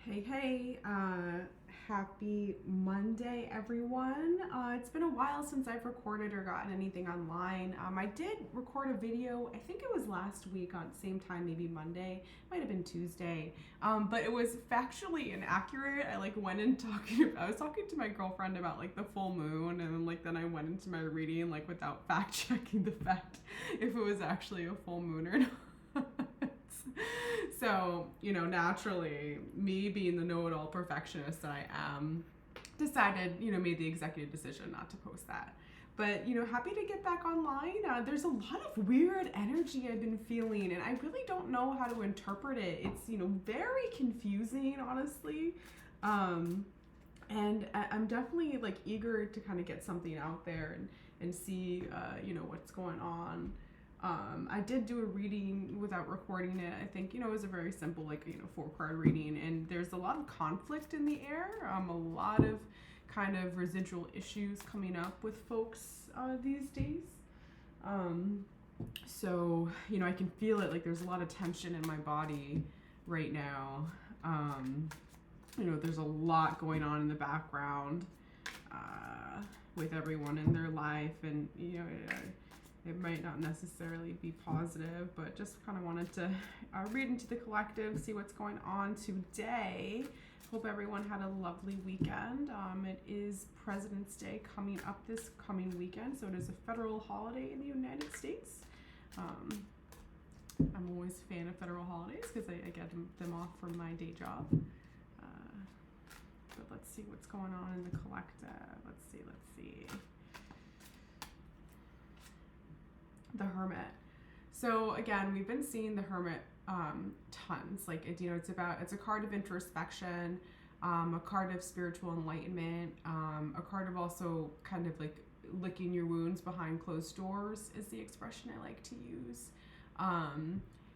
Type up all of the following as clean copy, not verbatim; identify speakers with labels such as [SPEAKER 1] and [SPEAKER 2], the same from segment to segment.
[SPEAKER 1] Hey, happy Monday, everyone. It's been a while since I've recorded or gotten anything online. I did record a video, I think it was last week on same time, maybe Monday, might have been Tuesday, but it was factually inaccurate. I I was talking to my girlfriend about like the full moon, and then I went into my reading like without fact checking the fact if it was actually a full moon or not. So, naturally, me being the know it all perfectionist that I am, decided, made the executive decision not to post that. But, happy to get back online. There's a lot of weird energy I've been feeling, and I really don't know how to interpret it. It's, very confusing, honestly. And I'm definitely like eager to kind of get something out there and see, what's going on. I did do a reading without recording it. I think, it was a very simple, 4-card reading, and there's a lot of conflict in the air, a lot of kind of residual issues coming up with folks these days. So, I can feel it, like there's a lot of tension in my body right now. There's a lot going on in the background with everyone in their life, and, it might not necessarily be positive, but just kind of wanted to read into the collective, see what's going on today. Hope everyone had a lovely weekend. It is President's Day coming up this coming weekend, so it is a federal holiday in the United States. I'm always a fan of federal holidays because I get them off from my day job. But let's see what's going on in the collective. Let's see. The Hermit. So again, we've been seeing the Hermit tons. It's a card of introspection, a card of spiritual enlightenment, a card of also kind of like licking your wounds behind closed doors is the expression I like to use.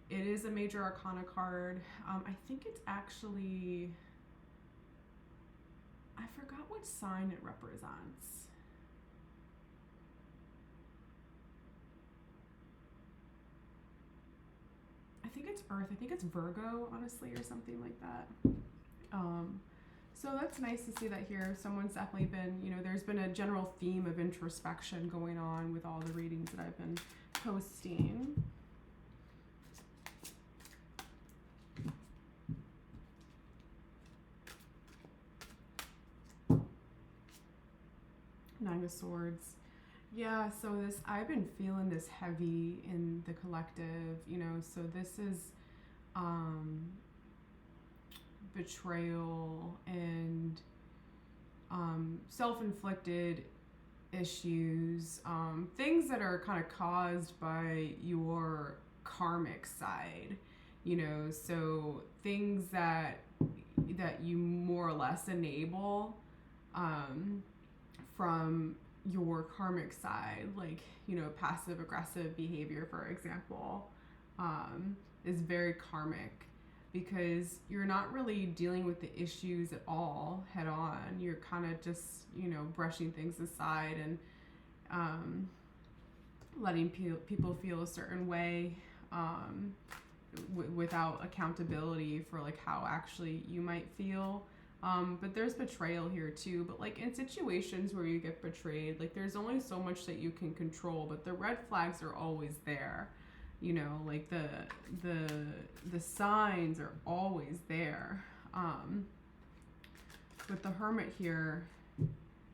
[SPEAKER 1] It is a major arcana card. I think it's actually, I forgot what sign it represents. I think it's Earth. I think it's Virgo, honestly, or something like that. So that's nice to see that here. Someone's definitely been, there's been a general theme of introspection going on with all the readings that I've been posting. Nine of Swords. Yeah, so I've been feeling this heavy in the collective, so this is betrayal and self-inflicted issues, things that are kind of caused by your karmic side, so things that you more or less enable from your karmic side, like, passive aggressive behavior, for example, is very karmic because you're not really dealing with the issues at all head on. You're kind of just, brushing things aside and letting people feel a certain way without accountability for like how actually you might feel. But there's betrayal here too. But like in situations where you get betrayed, like there's only so much that you can control, but the red flags are always there. Like the signs are always there. With the Hermit here,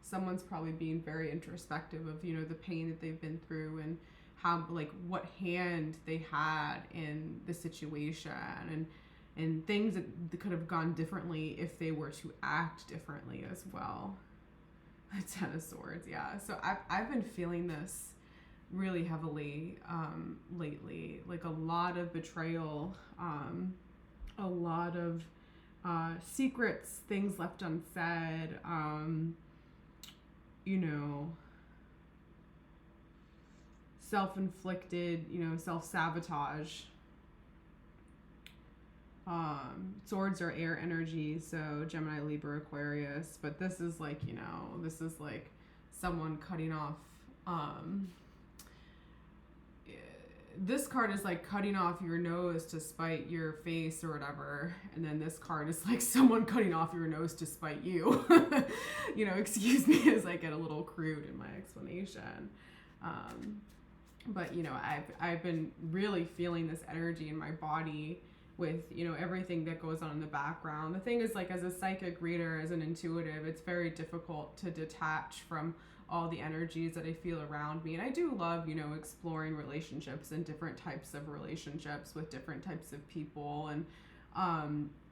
[SPEAKER 1] someone's probably being very introspective of, the pain that they've been through and how, like, what hand they had in the situation and things that could have gone differently if they were to act differently as well. Ten of Swords, yeah. So I've been feeling this really heavily lately, like a lot of betrayal, a lot of secrets, things left unsaid, self-inflicted, self-sabotage. Swords are air energy, so Gemini, Libra, Aquarius, but this is like, someone cutting off this card is like cutting off your nose to spite your face or whatever, and then this card is like someone cutting off your nose to spite you. Excuse me as I get a little crude in my explanation. But I've been really feeling this energy in my body with everything that goes on in the background. The thing is, like, as a psychic reader, as an intuitive, it's very difficult to detach from all the energies that I feel around me. And I do love, exploring relationships and different types of relationships with different types of people. And,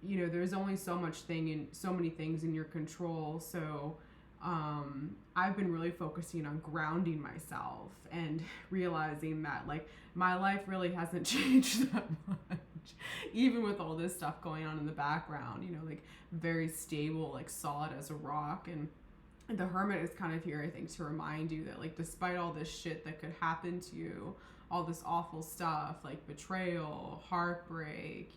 [SPEAKER 1] there's only so many things in your control. So I've been really focusing on grounding myself and realizing that, like, my life really hasn't changed that much. Even with all this stuff going on in the background, like very stable, like solid as a rock. And the Hermit is kind of here, I think, to remind you that, like, despite all this shit that could happen to you, all this awful stuff, like betrayal, heartbreak,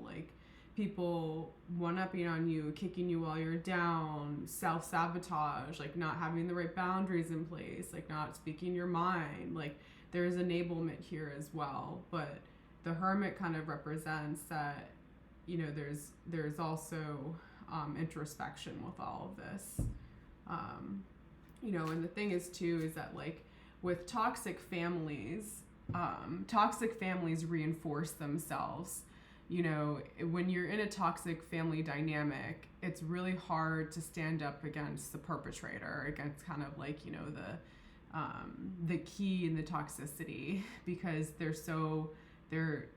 [SPEAKER 1] like people one-upping on you, kicking you while you're down, self-sabotage, like not having the right boundaries in place, like not speaking your mind, like there's enablement here as well. But the Hermit kind of represents that, there's also introspection with all of this. And the thing is too, is that, like, with toxic families reinforce themselves. When you're in a toxic family dynamic, it's really hard to stand up against the perpetrator, against kind of like, the key in the toxicity, because they're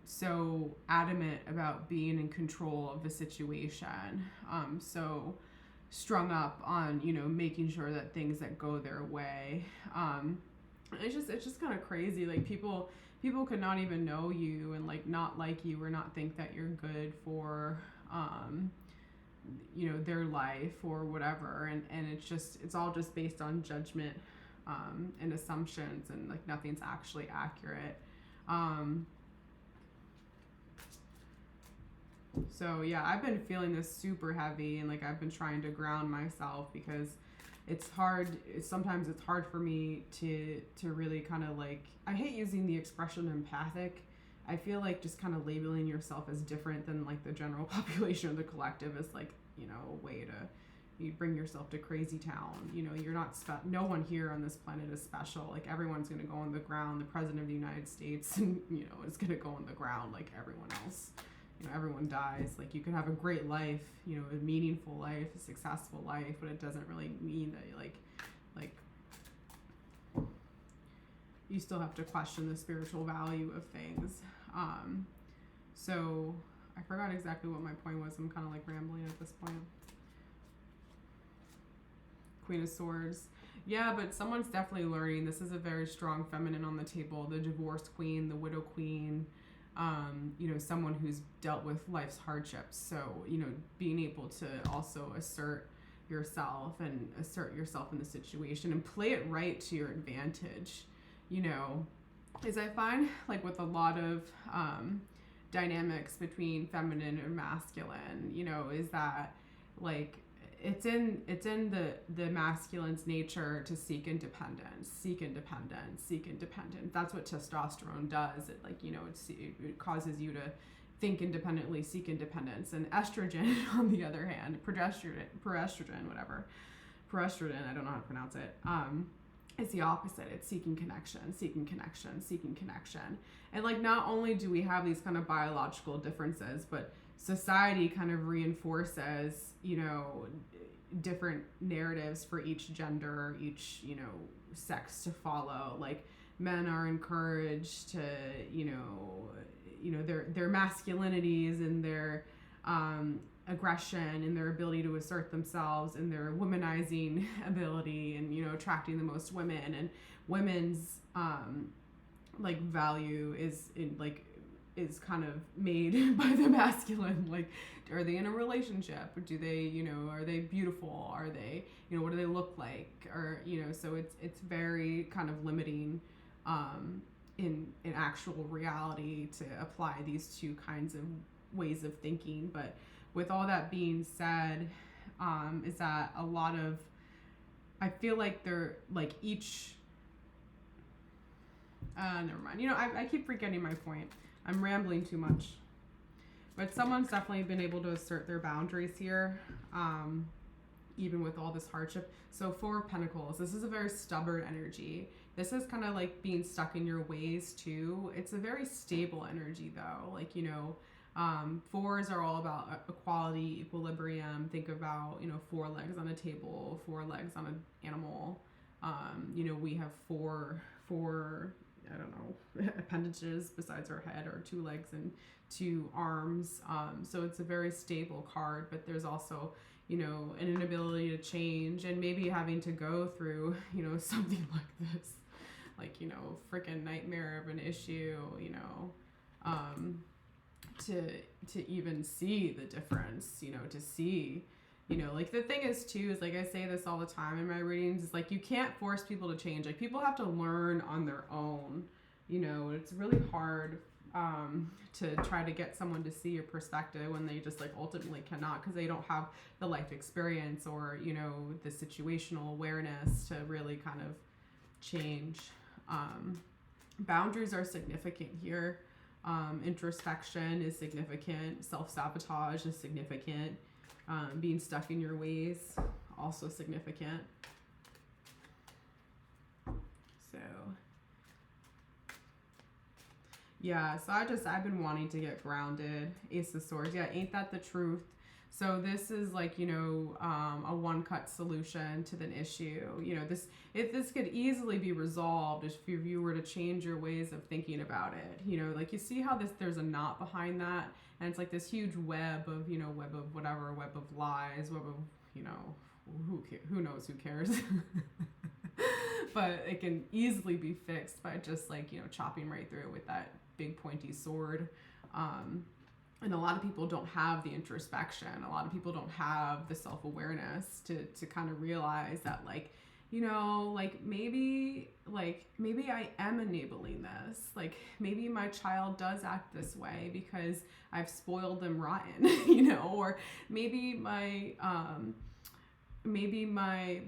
[SPEAKER 1] so adamant about being in control of the situation. So strung up on, making sure that things that go their way. It's just kind of crazy. Like people could not even know you and like not like you or not think that you're good for, their life or whatever. And it's all just based on judgment, and assumptions, and like nothing's actually accurate. So yeah, I've been feeling this super heavy, and like I've been trying to ground myself because it's hard. Sometimes it's hard for me to really kind of like, I hate using the expression empathic. I feel like just kind of labeling yourself as different than like the general population or the collective is like, a way to, you bring yourself to crazy town. You're not no one here on this planet is special. Like everyone's going to go on the ground. The president of the United States, and is going to go on the ground like everyone else. Everyone dies. Like you can have a great life, a meaningful life, a successful life, but it doesn't really mean that like you still have to question the spiritual value of things. So I forgot exactly what my point was. I'm kind of like rambling at this point. Queen of Swords. Yeah, but someone's definitely learning. This is a very strong feminine on the table. The divorce queen, the widow queen. Someone who's dealt with life's hardships. So, being able to also assert yourself in the situation and play it right to your advantage, as I find like with a lot of dynamics between feminine and masculine, is that like it's in the masculine's nature to seek independence. That's what testosterone does. It like, it causes you to think independently, seek independence. And estrogen, on the other hand, progesterone, I don't know how to pronounce it. It's the opposite. It's seeking connection. And like, not only do we have these kind of biological differences, but society kind of reinforces, different narratives for each gender, each, sex to follow. Like men are encouraged to, their masculinities and their aggression and their ability to assert themselves and their womanizing ability and, attracting the most women, and women's like value is kind of made by the masculine. Like, are they in a relationship? Or do they, are they beautiful? Are they, what do they look like? Or, so it's very kind of limiting in actual reality to apply these two kinds of ways of thinking. But with all that being said, is that a lot of, I feel like they're like each, Never mind. You know, I keep forgetting my point. I'm rambling too much. But someone's definitely been able to assert their boundaries here, even with all this hardship. So Four of Pentacles, this is a very stubborn energy. This is kind of like being stuck in your ways too. It's a very stable energy though. Like, you know, fours are all about equality, equilibrium. Think about, you know, 4 legs on a table, 4 legs on an animal. You know, we have four, I don't know, appendages besides our head, or 2 legs and 2 arms. So it's a very stable card, but there's also, you know, an inability to change, and maybe having to go through, you know, something like this, like, you know, freaking nightmare of an issue, you know, to even see the difference, you know, to see, you know, like the thing is too, is like I say this all the time in my readings, is like you can't force people to change. Like people have to learn on their own, you know. It's really hard to try to get someone to see your perspective when they just like ultimately cannot, because they don't have the life experience or, you know, the situational awareness to really kind of change. Boundaries are significant here. Introspection is significant. Self-sabotage is significant. Being stuck in your ways, also significant. So, yeah, so I've been wanting to get grounded. Ace of Swords. Yeah, ain't that the truth? So this is like, you know, a one-cut solution to an issue. You know, this could easily be resolved if you were to change your ways of thinking about it. You know, like you see how there's a knot behind that, and it's like this huge web of, you know, web of whatever, web of lies, web of, you know, who knows, who cares? But it can easily be fixed by just like, you know, chopping right through with that big pointy sword. And a lot of people don't have the introspection. A lot of people don't have the self-awareness to kind of realize that, like, you know, like maybe I am enabling this. Like maybe my child does act this way because I've spoiled them rotten, you know, or maybe my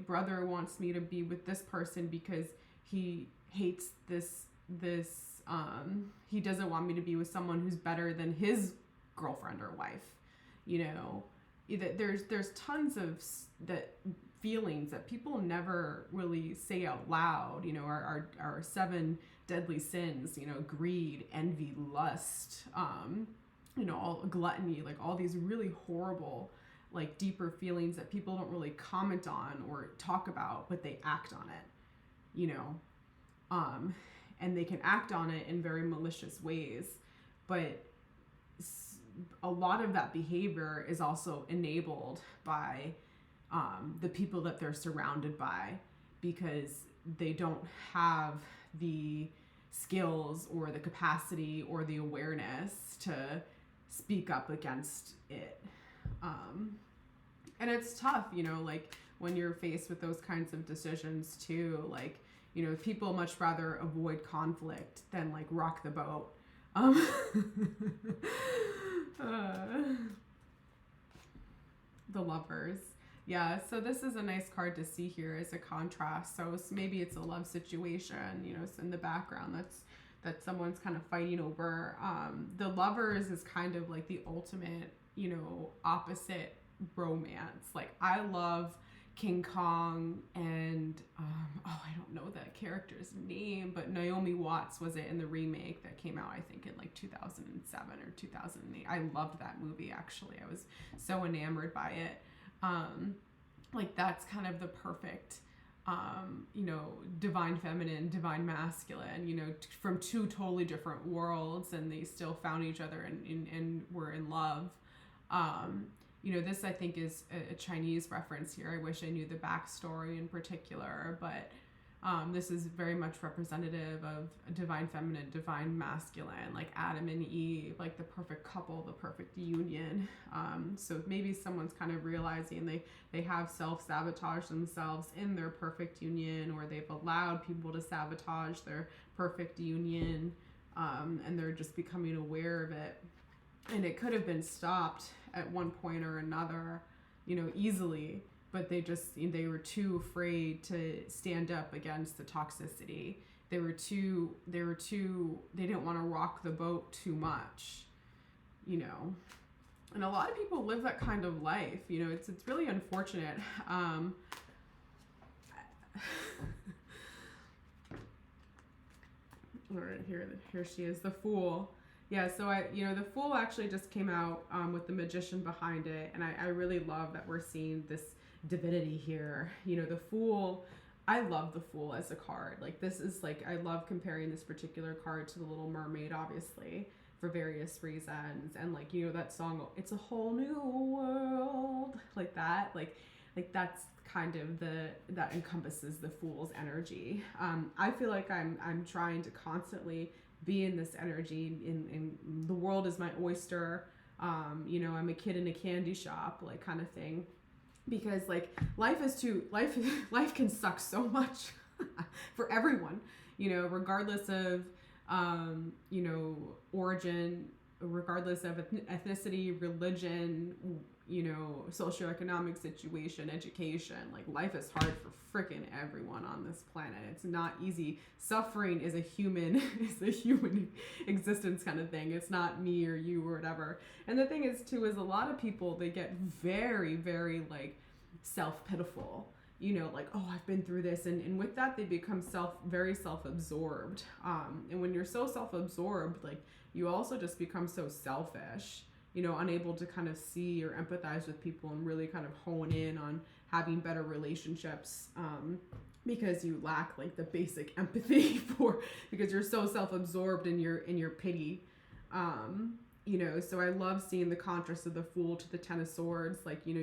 [SPEAKER 1] brother wants me to be with this person because he hates this he doesn't want me to be with someone who's better than his girlfriend or wife, you know. There's tons of that feelings that people never really say out loud, you know, our 7 deadly sins, you know, greed, envy, lust, you know, all gluttony, like all these really horrible, like deeper feelings that people don't really comment on or talk about, but they act on it, you know, and they can act on it in very malicious ways, but a lot of that behavior is also enabled by the people that they're surrounded by, because they don't have the skills or the capacity or the awareness to speak up against it. And it's tough, you know, like when you're faced with those kinds of decisions too, like, you know, people much rather avoid conflict than like rock the boat. The Lovers. Yeah, so this is a nice card to see here as a contrast. So maybe it's a love situation, you know, it's in the background that someone's kind of fighting over. The Lovers is kind of like the ultimate, you know, opposite romance. Like I love King Kong and I don't know that character's name, but Naomi Watts was it in the remake that came out, I think, in like 2007 or 2008. I loved that movie, actually. I was so enamored by it. Like that's kind of the perfect, you know, divine feminine, divine masculine, you know, from 2 totally different worlds, and they still found each other and were in love. You know, this I think is a Chinese reference here. I wish I knew the backstory in particular, but this is very much representative of a divine feminine, divine masculine, like Adam and Eve, like the perfect couple, the perfect union. So maybe someone's kind of realizing they have self-sabotaged themselves in their perfect union, or they've allowed people to sabotage their perfect union, and they're just becoming aware of it. And it could have been stopped at one point or another, you know, easily, but they were too afraid to stand up against the toxicity they didn't want to rock the boat too much, you know. And a lot of people live that kind of life, you know. It's really unfortunate. All right, here she is, the Fool. Yeah, so the Fool actually just came out with the magician behind it, and I really love that we're seeing this divinity here. You know, the Fool, I love the Fool as a card. Like, this is like, I love comparing this particular card to the Little Mermaid, obviously, for various reasons. And like, you know, that song, It's a Whole New World, like that, like that's kind of that encompasses the Fool's energy. I feel like I'm trying to constantly be in this energy, in the world is my oyster. You know, I'm a kid in a candy shop, like, kind of thing. Because like life can suck so much for everyone, you know, regardless of you know, origin, regardless of ethnicity, religion, you know, socioeconomic situation, education. Like, life is hard for frickin' everyone on this planet. It's not easy. Suffering is a human existence kind of thing. It's not me or you or whatever. And the thing is too, is a lot of people, they get very, very like self-pitiful, you know, like, oh, I've been through this, and with that they become very self-absorbed. And when you're so self-absorbed, like, you also just become so selfish, you know, unable to kind of see or empathize with people and really kind of hone in on having better relationships, because you lack like the basic empathy because you're so self-absorbed in your pity. You know, so I love seeing the contrast of the Fool to the Ten of Swords. Like, you know,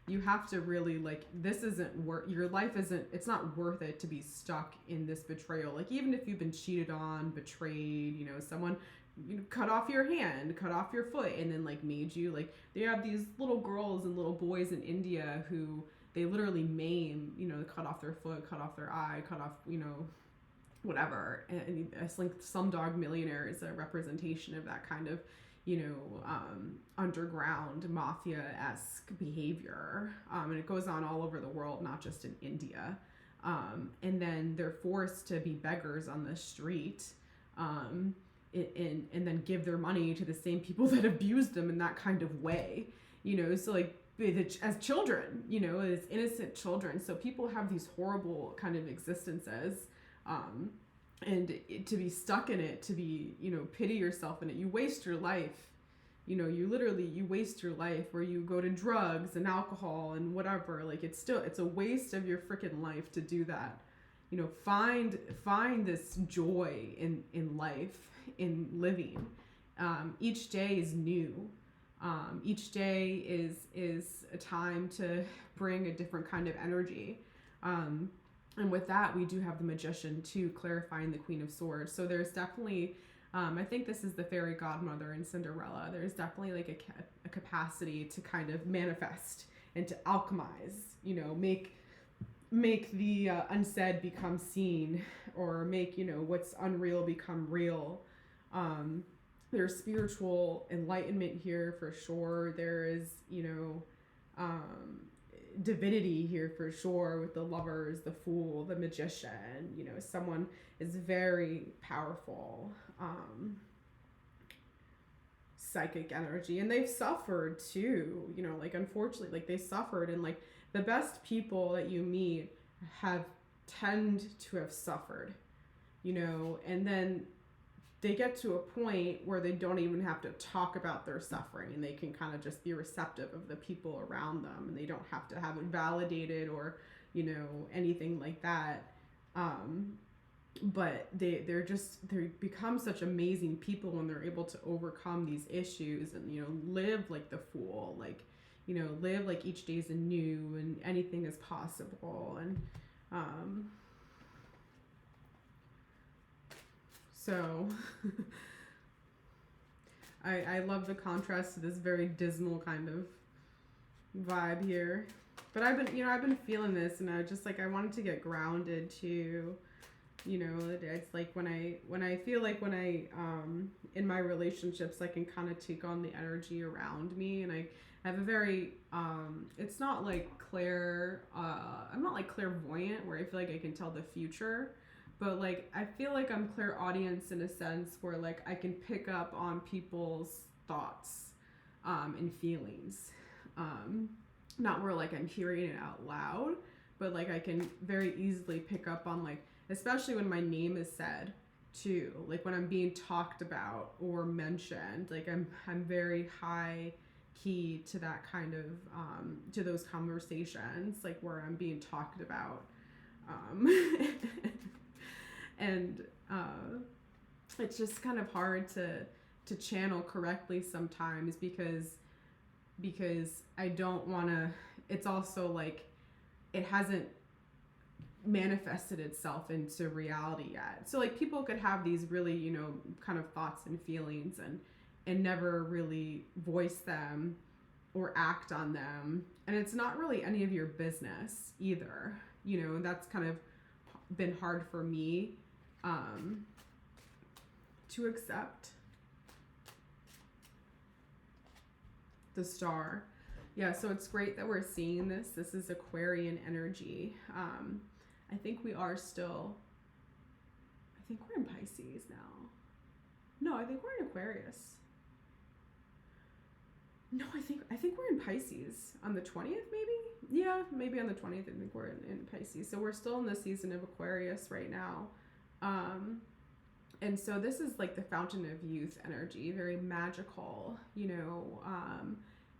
[SPEAKER 1] you have to really, like, this isn't your life it's not worth it to be stuck in this betrayal. Like, even if you've been cheated on, betrayed, you know, someone, you know, cut off your hand, cut off your foot, and then like made you, like, they have these little girls and little boys in India who they literally maim, you know, cut off their foot, cut off their eye, cut off, you know, whatever. And I think Slumdog Millionaire is a representation of that kind of, you know, underground mafia-esque behavior. And it goes on all over the world, not just in India. And then they're forced to be beggars on the street, and then give their money to the same people that abused them in that kind of way. You know, so like, as children, you know, as innocent children. So people have these horrible kind of existences. And to be stuck in it, to be, you know, pity yourself in it, you waste your life. You know, you waste your life, where you go to drugs and alcohol and whatever. Like, it's a waste of your freaking life to do that. You know, find this joy in life, in living. Each day is new. Each day is a time to bring a different kind of energy. And with that, we do have the Magician too, clarifying the Queen of Swords. So there's definitely, I think this is the fairy godmother in Cinderella. There's definitely like a capacity to kind of manifest and to alchemize, you know, make the unsaid become seen, or make, you know, what's unreal become real. There's spiritual enlightenment here for sure. There is, you know, divinity here for sure, with the Lovers, the Fool, the Magician. You know, someone is very powerful, psychic energy, and they've suffered too, you know, like, unfortunately, like, they suffered, and like, the best people that you meet tend to have suffered, you know, and then they get to a point where they don't even have to talk about their suffering, and they can kind of just be receptive of the people around them, and they don't have to have it validated or, you know, anything like that. But they become such amazing people when they're able to overcome these issues and, you know, live like the Fool, like, you know, live like each day is anew and anything is possible. And so I love the contrast to this very dismal kind of vibe here. But I've been feeling this, and I wanted to get grounded too. You know, it's like when I feel like when I in my relationships, I can kind of take on the energy around me, and I have a very it's not like I'm not like clairvoyant, where I feel like I can tell the future, but like I feel like I'm clairaudience in a sense where like I can pick up on people's thoughts and feelings. Not where like I'm hearing it out loud, but like I can very easily pick up on like, especially when my name is said too, like when I'm being talked about or mentioned, like I'm very high key to that kind of to those conversations, like where I'm being talked about. And it's just kind of hard to channel correctly sometimes because I don't want to, it's also like it hasn't manifested itself into reality yet. So like people could have these really, you know, kind of thoughts and feelings and never really voice them or act on them. And it's not really any of your business either. You know, that's kind of been hard for me to accept. The star. Yeah, so it's great that we're seeing this. This is Aquarian energy. I think we are still, I think we're in Pisces now. No, I think we're in Aquarius. No, I think we're in Pisces on the 20th, maybe? Yeah, maybe on the 20th, I think we're in Pisces. So we're still in the season of Aquarius right now. And so this is like the fountain of youth energy, very magical, you know,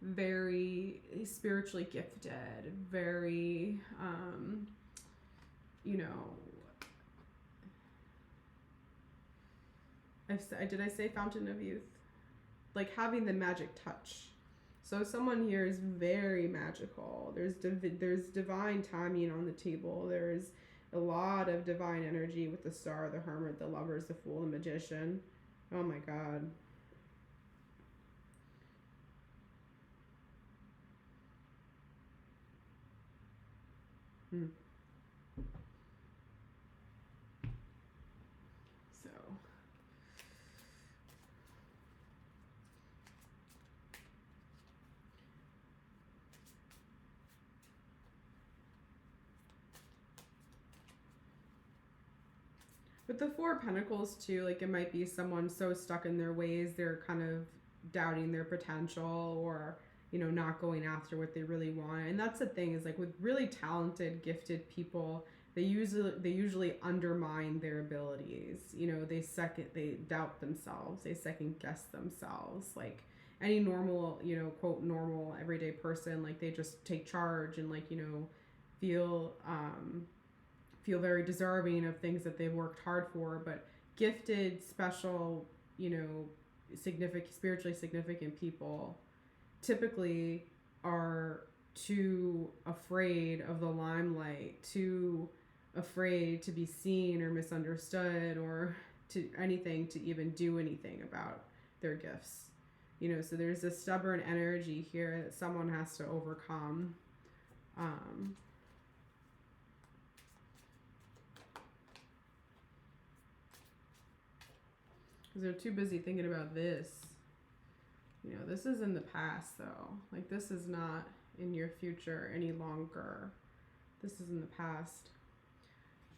[SPEAKER 1] very spiritually gifted, very, you know, did I say fountain of youth? Like having the magic touch. So someone here is very magical. There's divine timing on the table. There's a lot of divine energy with the star, the hermit, the lovers, the fool, the magician. Oh my God. So. With the Four of Pentacles too, like it might be someone so stuck in their ways, they're kind of doubting their potential or, you know, not going after what they really want. And that's the thing is like with really talented, gifted people, they usually undermine their abilities. You know, they doubt themselves, they second guess themselves. Like any normal, you know, quote normal everyday person, like they just take charge and like, you know, feel very deserving of things that they've worked hard for. But gifted, special, you know, spiritually significant people typically are too afraid of the limelight, too afraid to be seen or misunderstood or to anything, to even do anything about their gifts. You know, so there's a stubborn energy here that someone has to overcome. Because they're too busy thinking about this. You know, this is in the past though. Like this is not in your future any longer. This is in the past.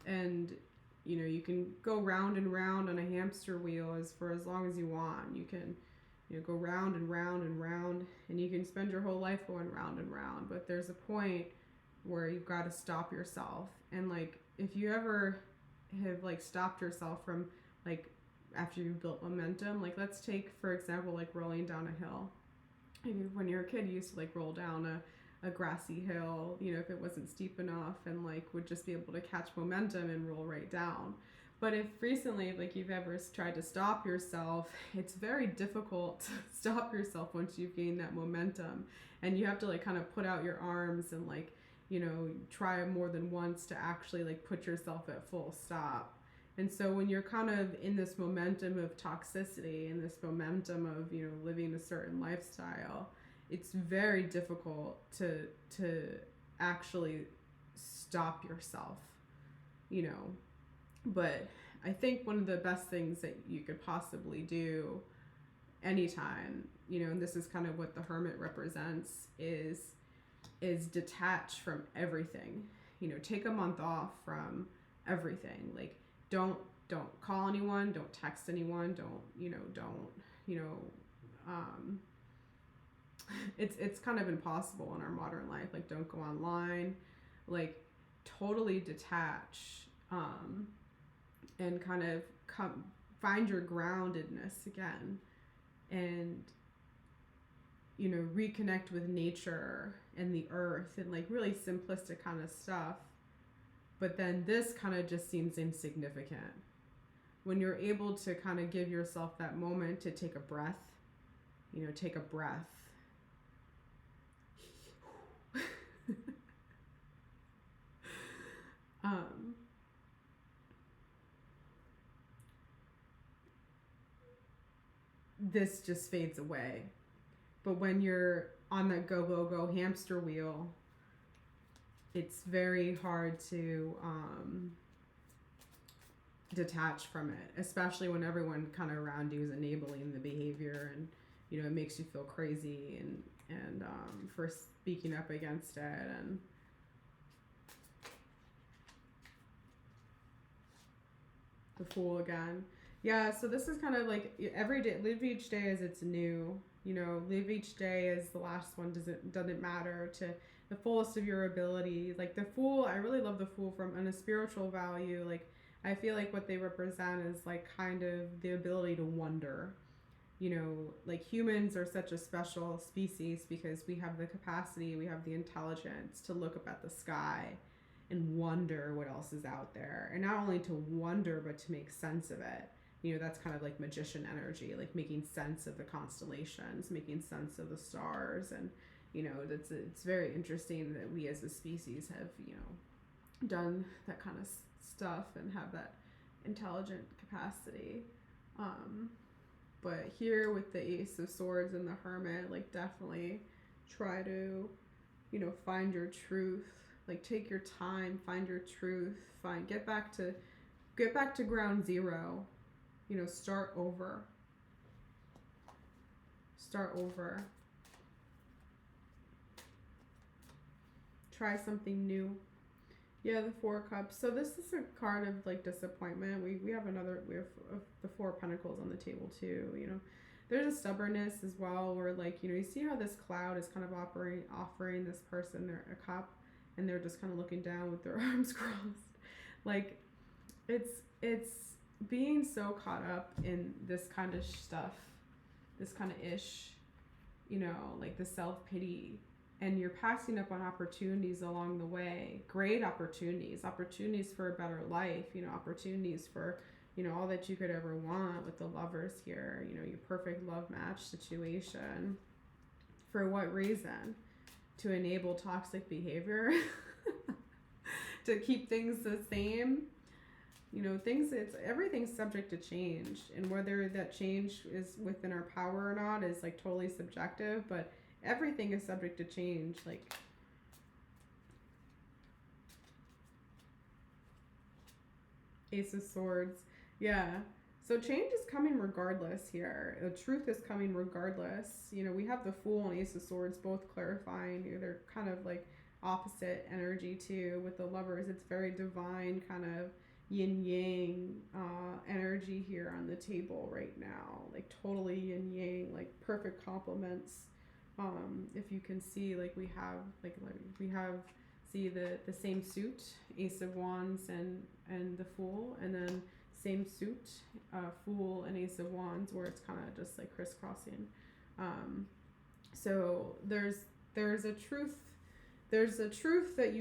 [SPEAKER 1] And, you know, you can go round and round on a hamster wheel for as long as you want. You can, you know, go round and round and round, and you can spend your whole life going round and round. But there's a point where you've got to stop yourself. And like, if you ever have like stopped yourself from like, after you've built momentum, like let's take for example like rolling down a hill. Maybe when you're a kid you used to like roll down a grassy hill, you know, if it wasn't steep enough, and like would just be able to catch momentum and roll right down. But if recently like you've ever tried to stop yourself, it's very difficult to stop yourself once you've gained that momentum, and you have to like kind of put out your arms and like, you know, try more than once to actually like put yourself at full stop. And so when you're kind of in this momentum of toxicity and this momentum of, you know, living a certain lifestyle, it's very difficult to actually stop yourself, you know. But I think one of the best things that you could possibly do anytime, you know, and this is kind of what the hermit represents, is detach from everything. You know, take a month off from everything. Like, don't call anyone, don't text anyone, don't it's kind of impossible in our modern life. Like, don't go online, like totally detach, and kind of find your groundedness again, and reconnect with nature and the earth, and like really simplistic kind of stuff. But then this kind of just seems insignificant when you're able to kind of give yourself that moment to take a breath. Take a breath. This just fades away. But when you're on that go hamster wheel, it's very hard to detach from it, especially when everyone kind of around you is enabling the behavior, and it makes you feel crazy, and for speaking up against it. And the Fool again. Yeah, so this is kind of like every day, live each day as it's new. Live each day as the last one doesn't matter, to the fullest of your ability. Like the Fool, I really love the Fool from on a spiritual value. Like, I feel like what they represent is like kind of the ability to wonder. Like humans are such a special species because we have the capacity, we have the intelligence to look up at the sky and wonder what else is out there. And not only to wonder, but to make sense of it. That's kind of like magician energy, like making sense of the constellations, making sense of the stars. And, it's very interesting that we as a species have, done that kind of stuff and have that intelligent capacity. But here with the Ace of Swords and the Hermit, like definitely try to, find your truth. Like take your time, find your truth, get back to ground zero. Start over. Try something new. Yeah, the Four of Cups. So this is a card of like disappointment. We have the Four of Pentacles on the table too. There's a stubbornness as well, where like you see how this cloud is kind of offering this person a cup, and they're just kind of looking down with their arms crossed. Like it's being so caught up in this kind of stuff, this kind of ish, like the self-pity, and you're passing up on opportunities along the way, great opportunities for a better life, opportunities for, all that you could ever want with the Lovers here, your perfect love match situation. For what reason? To enable toxic behavior, to keep things the same. Everything's subject to change, and whether that change is within our power or not is like totally subjective, but everything is subject to change. Like Ace of Swords. Yeah. So change is coming regardless here. The truth is coming regardless. We have the Fool and Ace of Swords both clarifying. They're kind of like opposite energy too. With the Lovers, it's very divine, kind of yin yang energy here on the table right now. Like totally yin yang, like perfect complements. If you can see, like we have see the same suit, Ace of Wands and the Fool, and then same suit, Fool and Ace of Wands, where it's kind of just like crisscrossing. So there's a truth that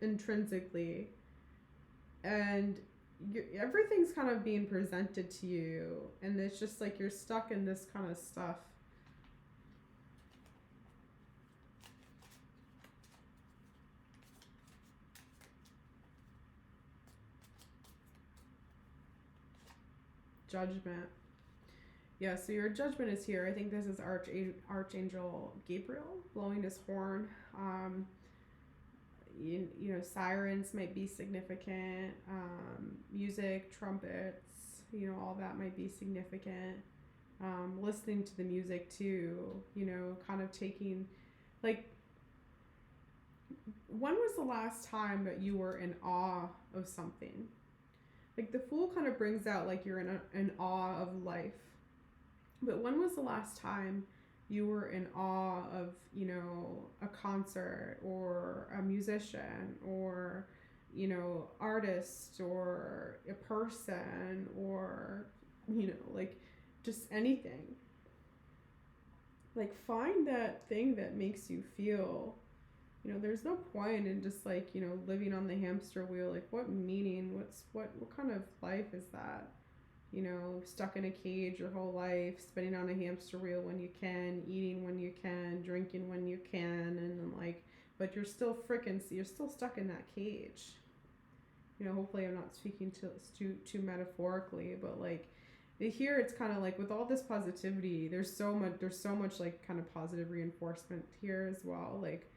[SPEAKER 1] intrinsically, and everything's kind of being presented to you, and it's just like you're stuck in this kind of stuff. Judgment. Yeah, so your Judgment is here. I think this is Archangel Gabriel blowing his horn. Sirens might be significant. Music, trumpets, all that might be significant. Listening to the music too, kind of taking, like, when was the last time that you were in awe of something? Like the Fool kind of brings out like you're in awe of life. But when was the last time you were in awe of, you know, a concert or a musician or, you know, artist or a person or, you know, like just anything? Like find that thing that makes you feel, you know, there's no point in just like, you know, living on the hamster wheel. Like what meaning, what kind of life is that? You know, stuck in a cage your whole life, spinning on a hamster wheel when you can, eating when you can, drinking when you can, and then like, but you're still you're still stuck in that cage. You know, hopefully I'm not speaking too metaphorically, but like here it's kind of like with all this positivity, there's so much like kind of positive reinforcement here as well. Like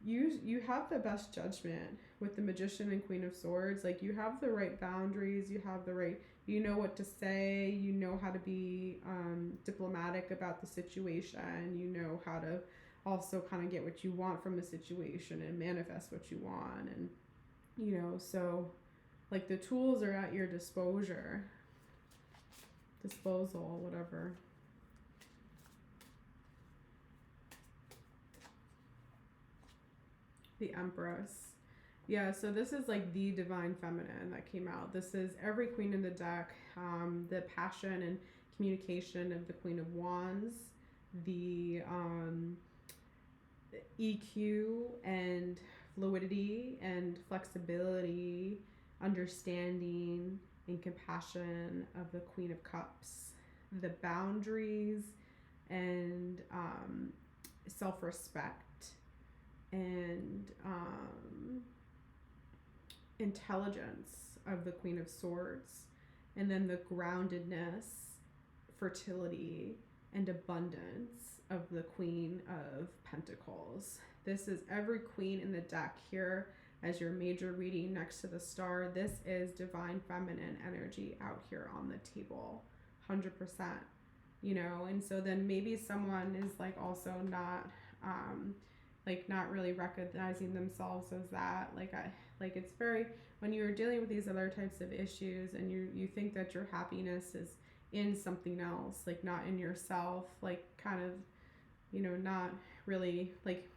[SPEAKER 1] you have the best judgment with the Magician and Queen of Swords. Like you have the right boundaries, you have the right, you know what to say, you know how to be diplomatic about the situation, you know how to also kind of get what you want from the situation and manifest what you want. And you know, so like the tools are at your disposal, whatever. The Empress. Yeah, so this is like the Divine Feminine that came out. This is every queen in the deck, the passion and communication of the Queen of Wands, the EQ and fluidity and flexibility, understanding and compassion of the Queen of Cups, the boundaries and self-respect and intelligence of the Queen of Swords, and then the groundedness, fertility, and abundance of the Queen of Pentacles. This is every queen in the deck here as your major reading next to the star. This is Divine Feminine energy out here on the table, 100%. You know, and so then maybe someone is like also not like not really recognizing themselves as that. Like it's very, when you're dealing with these other types of issues and you think that your happiness is in something else, like not in yourself, like kind of, you know, not really like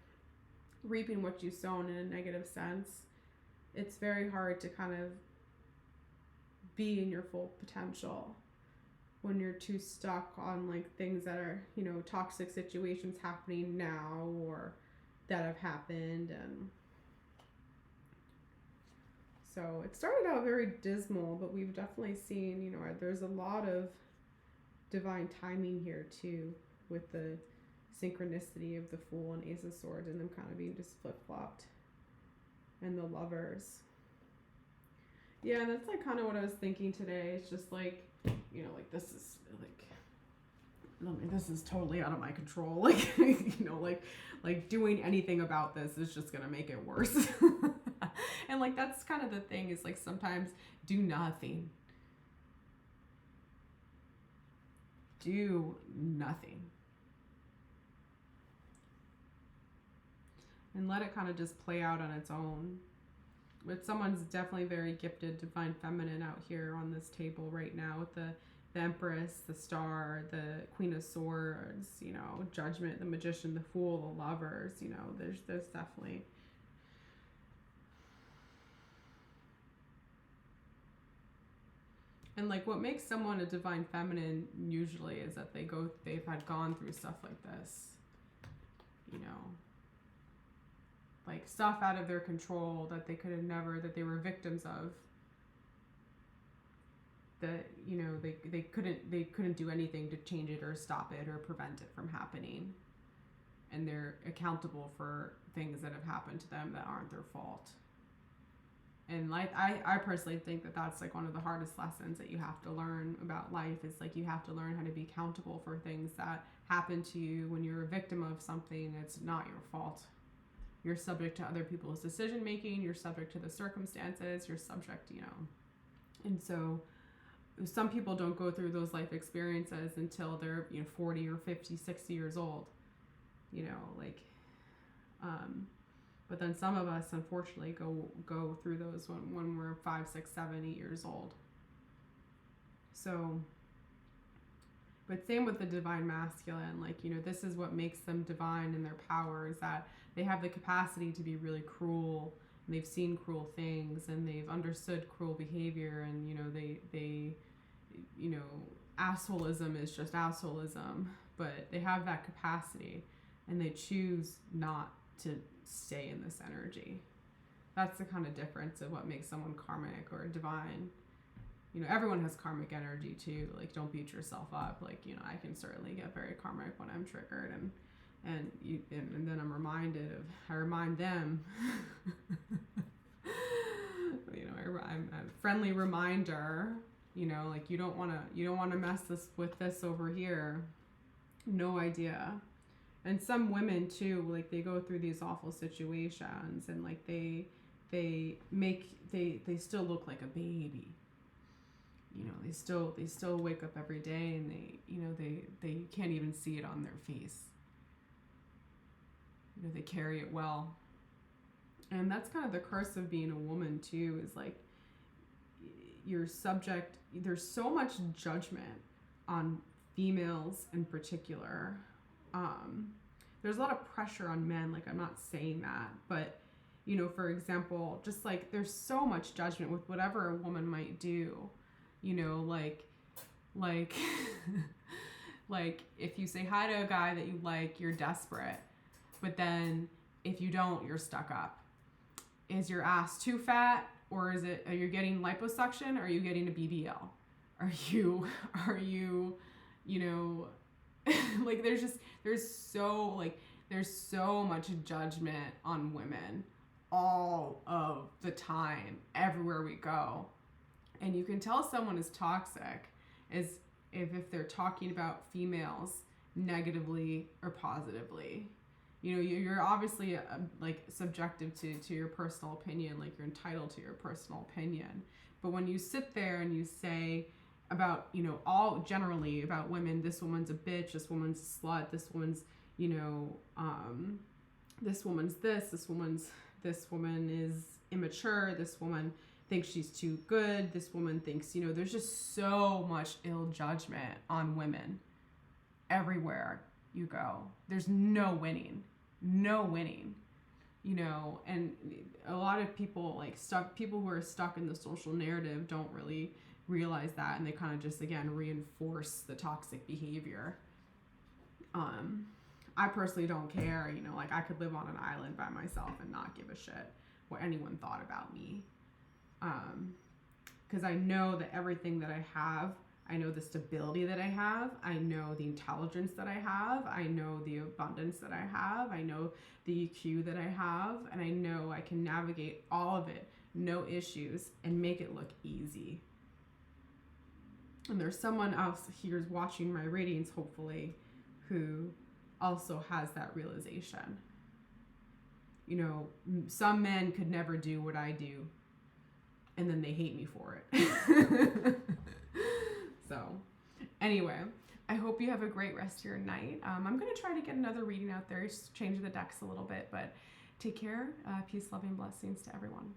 [SPEAKER 1] reaping what you sown in a negative sense, it's very hard to kind of be in your full potential when you're too stuck on like things that are, you know, toxic situations happening now or that have happened. And so it started out very dismal, but we've definitely seen, you know, there's a lot of divine timing here too, with the synchronicity of the Fool and Ace of Swords and them kind of being just flip-flopped, and the Lovers. Yeah, and that's like kind of what I was thinking today. It's just like, you know, like this is like, I mean, this is totally out of my control. Like, you know, like doing anything about this is just gonna make it worse. And like that's kind of the thing, is like sometimes do nothing. Do nothing. And let it kind of just play out on its own. But someone's definitely very gifted Divine Feminine out here on this table right now with the Empress, the Star, the Queen of Swords, you know, Judgment, the Magician, the Fool, the Lovers. You know, there's definitely. And like what makes someone a Divine Feminine usually is that they've had gone through stuff like this, you know, like stuff out of their control that they could have never, that they were victims of, that, you know, they couldn't do anything to change it or stop it or prevent it from happening, and they're accountable for things that have happened to them that aren't their fault. And like I personally think that that's like one of the hardest lessons that you have to learn about life, is like you have to learn how to be accountable for things that happen to you when you're a victim of something that's not your fault. You're subject to other people's decision making, you're subject to the circumstances, you're subject, you know. And so some people don't go through those life experiences until they're, you know, 40 or 50, 60 years old, you know, like but then some of us unfortunately go through those when we're 5, 6, 7, 8 years old. So, but same with the divine masculine, like, you know, this is what makes them divine in their power, is that they have the capacity to be really cruel, and they've seen cruel things, and they've understood cruel behavior, and, you know, they you know, assholism is just assholism, but they have that capacity, and they choose not to stay in this energy. That's the kind of difference of what makes someone karmic or divine. You know, everyone has karmic energy too. Like, don't beat yourself up. Like, you know, I can certainly get very karmic when I'm triggered, and then I remind them, you know, I'm a friendly reminder, you know, like, you don't want to mess with this over here. No idea. And some women too, like, they go through these awful situations, and like they still look like a baby. You know, they still wake up every day, and they can't even see it on their face. You know, they carry it well. And that's kind of the curse of being a woman too, is like, there's so much judgment on females in particular. There's a lot of pressure on men, like, I'm not saying that, but, you know, for example, just like, there's so much judgment with whatever a woman might do, you know, like like, if you say hi to a guy that you like, you're desperate, but then if you don't, you're stuck up. Is your ass too fat, or are you getting liposuction, or are you getting a BBL? Are you, you know, like, there's so much judgment on women all of the time, everywhere we go. And you can tell someone is toxic is if they're talking about females negatively or positively. You know, you're obviously like, subjective to your personal opinion, like, you're entitled to your personal opinion. But when you sit there and you say about, you know, all generally about women, this woman's a bitch, this woman's a slut, this woman's, you know, this woman's this woman is immature, this woman thinks she's too good, this woman thinks, you know, there's just so much ill judgment on women everywhere you go. There's no winning, you know. And a lot of people, people who are stuck in the social narrative don't really realize that, and they kind of just, again, reinforce the toxic behavior. I personally don't care, you know, like, I could live on an island by myself and not give a shit what anyone thought about me. Because I know that everything that I have, I know the stability that I have, I know the intelligence that I have, I know the abundance that I have, I know the EQ that I have, and I know I can navigate all of it, no issues, and make it look easy. And there's someone else here watching my readings, hopefully, who also has that realization. You know, some men could never do what I do, and then they hate me for it. So, anyway, I hope you have a great rest of your night. I'm going to try to get another reading out there, just change the decks a little bit, but take care. Peace, love, and blessings to everyone.